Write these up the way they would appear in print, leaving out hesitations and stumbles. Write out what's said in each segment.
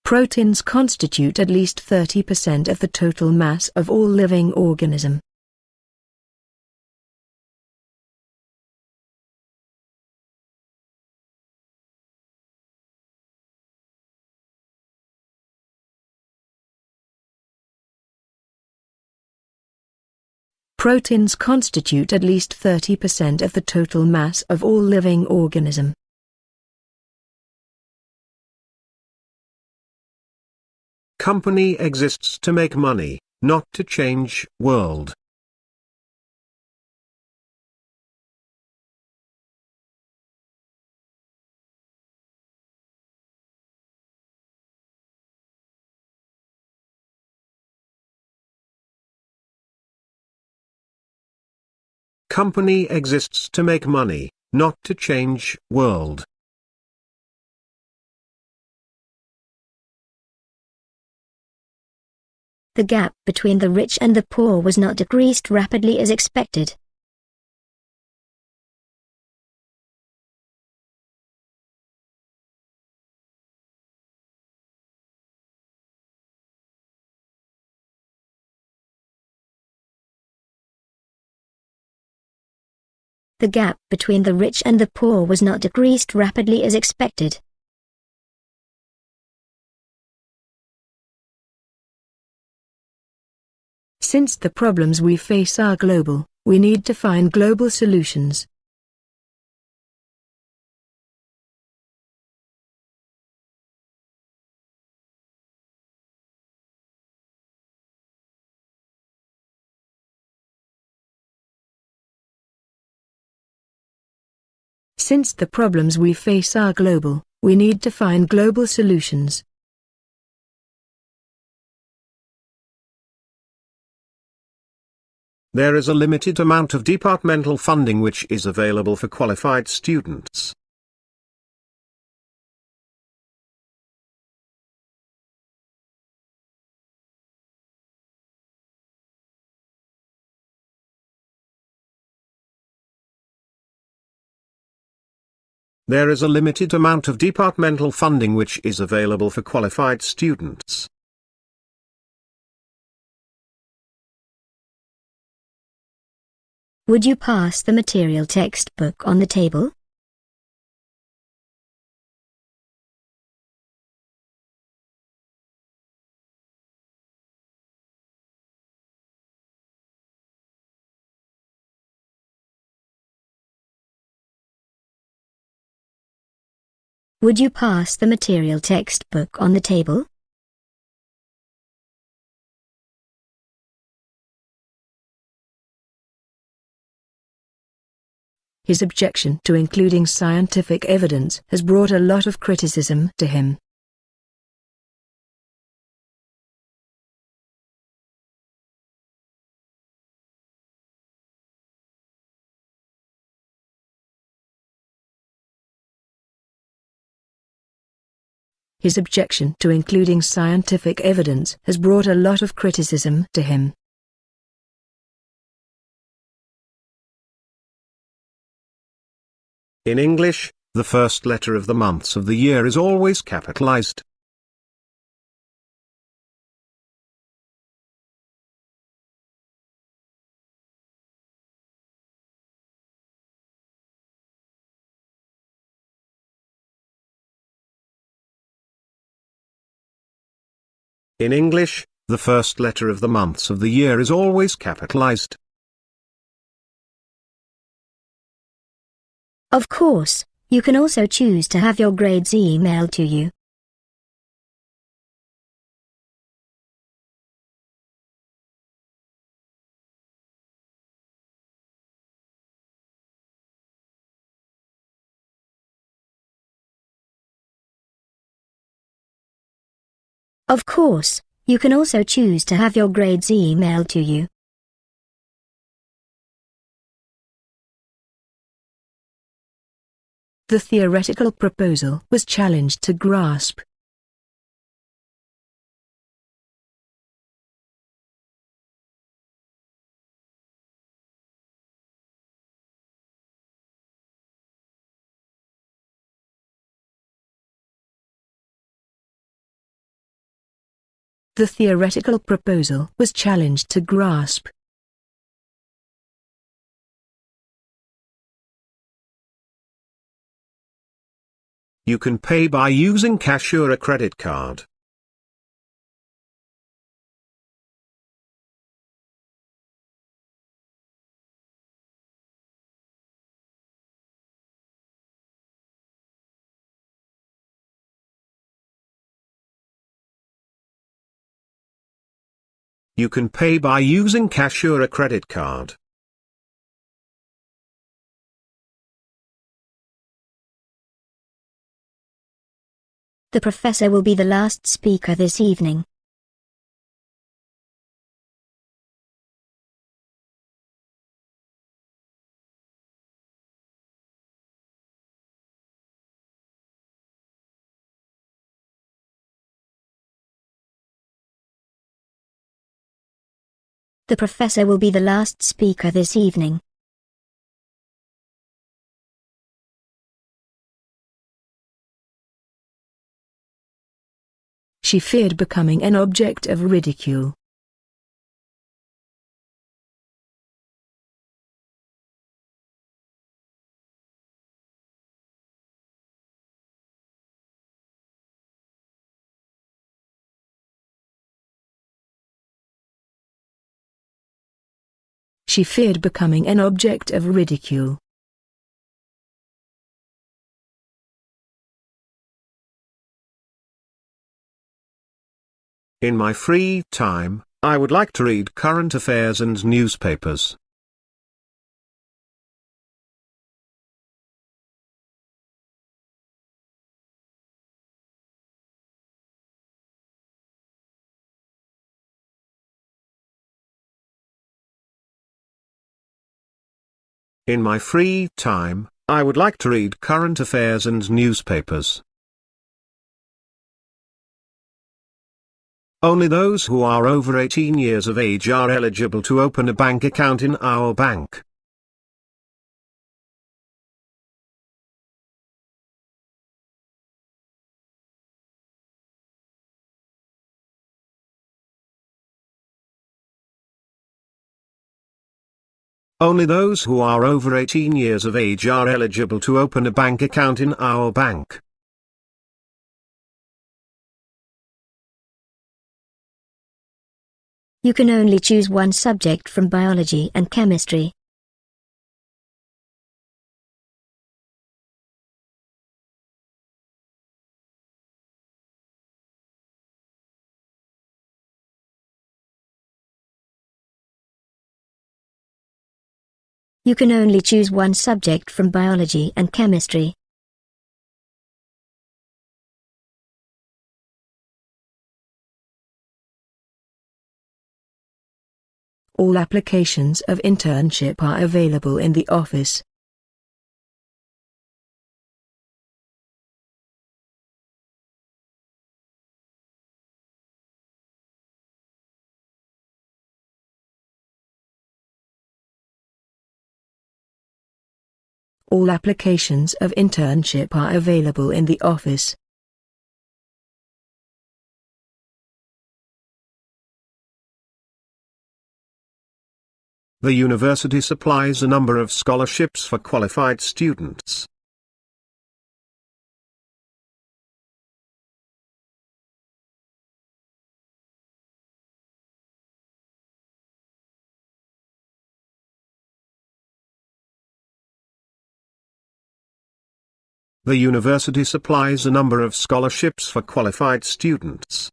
Proteins constitute at least 30% of the total mass of all living organism. Proteins constitute at least 30% of the total mass of all living organism. Company exists to make money, not to change world. Company exists to make money, not to change world. The gap between the rich and the poor was not decreased rapidly as expected. The gap between the rich and the poor was not decreased rapidly as expected. Since the problems we face are global, we need to find global solutions. Since the problems we face are global, we need to find global solutions. There is a limited amount of departmental funding which is available for qualified students. There is a limited amount of departmental funding which is available for qualified students. Would you pass the material textbook on the table? Would you pass the material textbook on the table? His objection to including scientific evidence has brought a lot of criticism to him. His objection to including scientific evidence has brought a lot of criticism to him. In English, the first letter of the months of the year is always capitalized. In English, the first letter of the months of the year is always capitalized. Of course, you can also choose to have your grades emailed to you. Of course, you can also choose to have your grades emailed to you. The theoretical proposal was challenged to grasp. The theoretical proposal was challenged to grasp. You can pay by using cash or a credit card. You can pay by using cash or a credit card. The professor will be the last speaker this evening. The professor will be the last speaker this evening. She feared becoming an object of ridicule. She feared becoming an object of ridicule. In my free time, I would like to read current affairs and newspapers. In my free time, I would like to read current affairs and newspapers. Only those who are over 18 years of age are eligible to open a bank account in our bank. Only those who are over 18 years of age are eligible to open a bank account in our bank. You can only choose one subject from biology and chemistry. You can only choose one subject from biology and chemistry. All applications of internship are available in the office. All applications of internship are available in the office. The university supplies a number of scholarships for qualified students. The university supplies a number of scholarships for qualified students.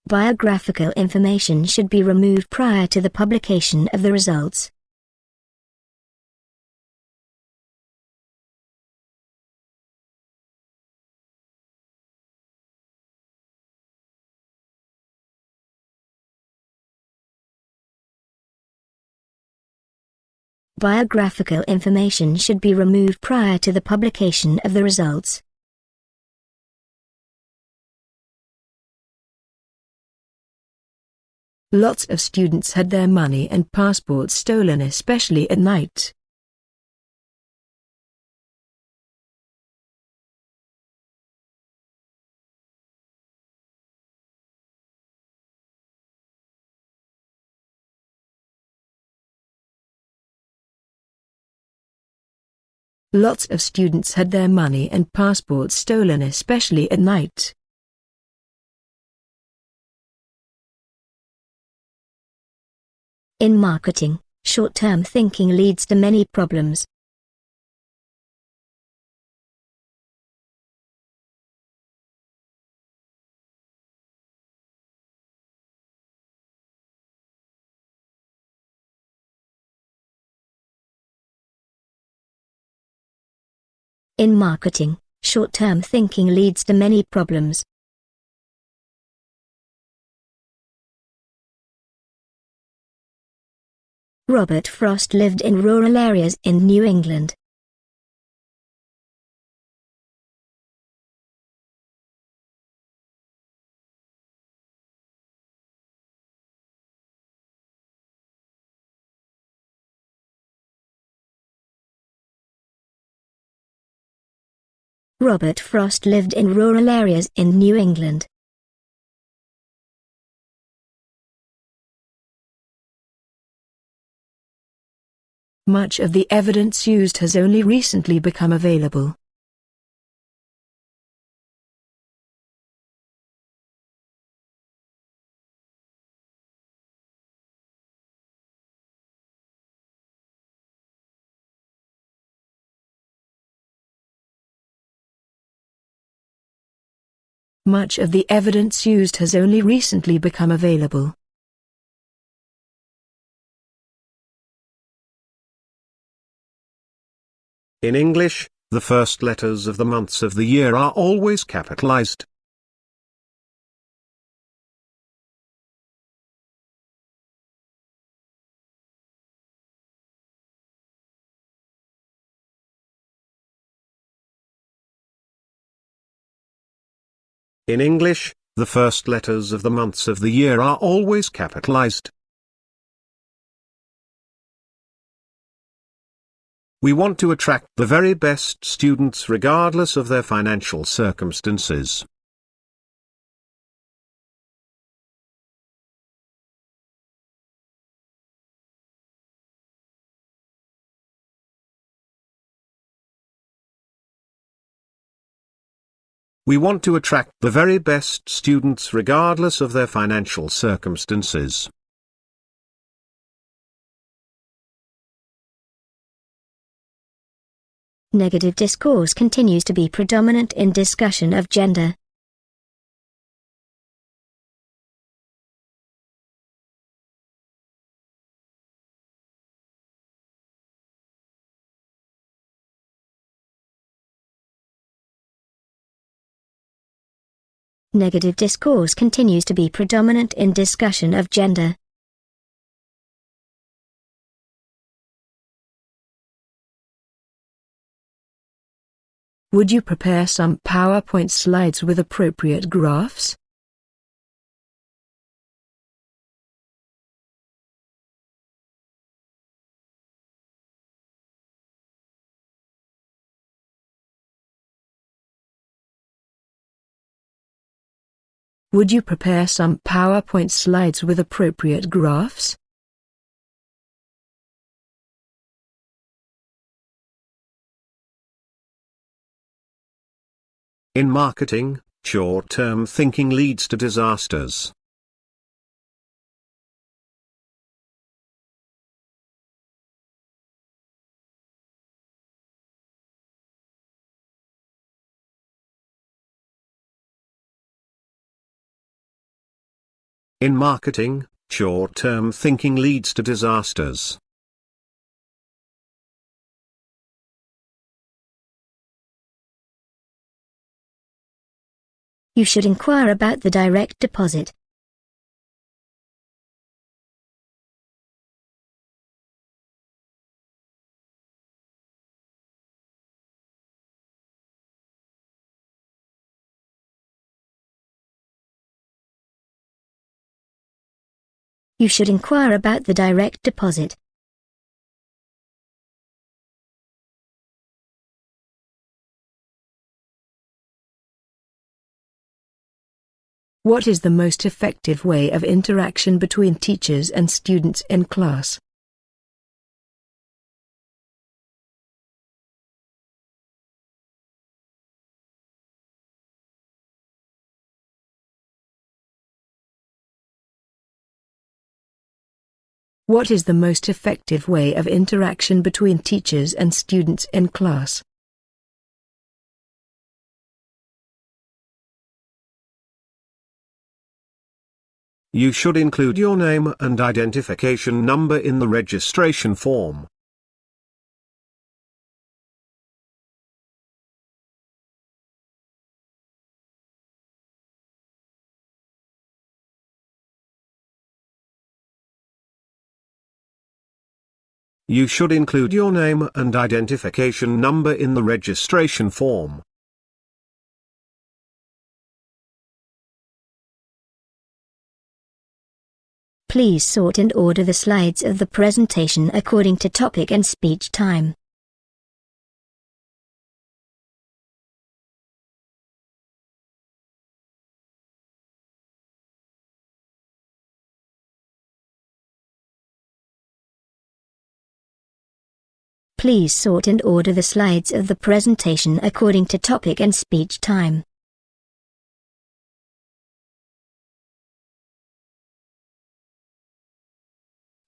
Biographical information should be removed prior to the publication of the results. Biographical information should be removed prior to the publication of the results. Lots of students had their money and passports stolen, especially at night. Lots of students had their money and passports stolen, especially at night. In marketing, short-term thinking leads to many problems. In marketing, short-term thinking leads to many problems. Robert Frost lived in rural areas in New England. Robert Frost lived in rural areas in New England. Much of the evidence used has only recently become available. Much of the evidence used has only recently become available. In English, the first letters of the months of the year are always capitalized. In English, the first letters of the months of the year are always capitalized. We want to attract the very best students regardless of their financial circumstances. We want to attract the very best students regardless of their financial circumstances. Negative discourse continues to be predominant in discussion of gender. Negative discourse continues to be predominant in discussion of gender. Would you prepare some PowerPoint slides with appropriate graphs? Would you prepare some PowerPoint slides with appropriate graphs? In marketing, short-term thinking leads to disasters. In marketing, short-term thinking leads to disasters. You should inquire about the direct deposit. You should inquire about the direct deposit. What is the most effective way of interaction between teachers and students in class? What is the most effective way of interaction between teachers and students in class? You should include your name and identification number in the registration form. You should include your name and identification number in the registration form. Please sort and order the slides of the presentation according to topic and speech time. Please sort and order the slides of the presentation according to topic and speech time.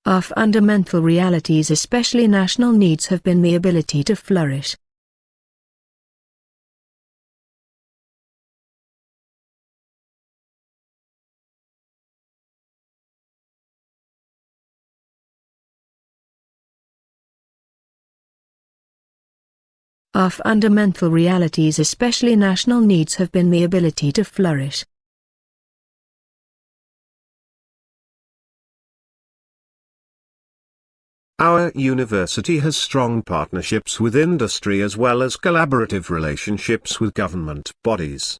Our fundamental realities, especially national needs, have been the ability to flourish. Our fundamental realities, especially national needs, have been the ability to flourish. Our university has strong partnerships with industry as well as collaborative relationships with government bodies.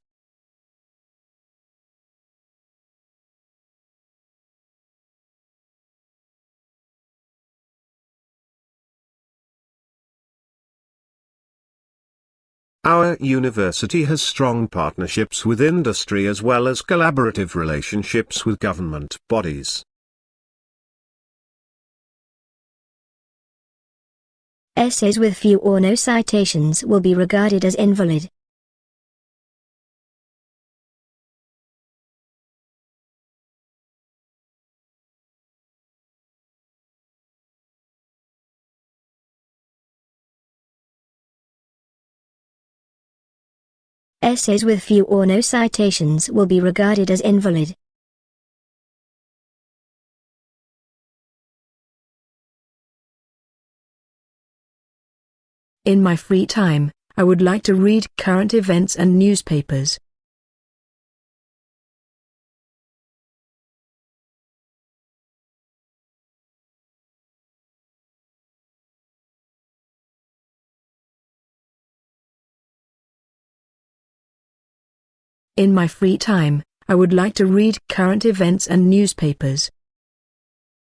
Our university has strong partnerships with industry as well as collaborative relationships with government bodies. Essays with few or no citations will be regarded as invalid. Essays with few or no citations will be regarded as invalid. In my free time, I would like to read current events and newspapers. In my free time, I would like to read current events and newspapers.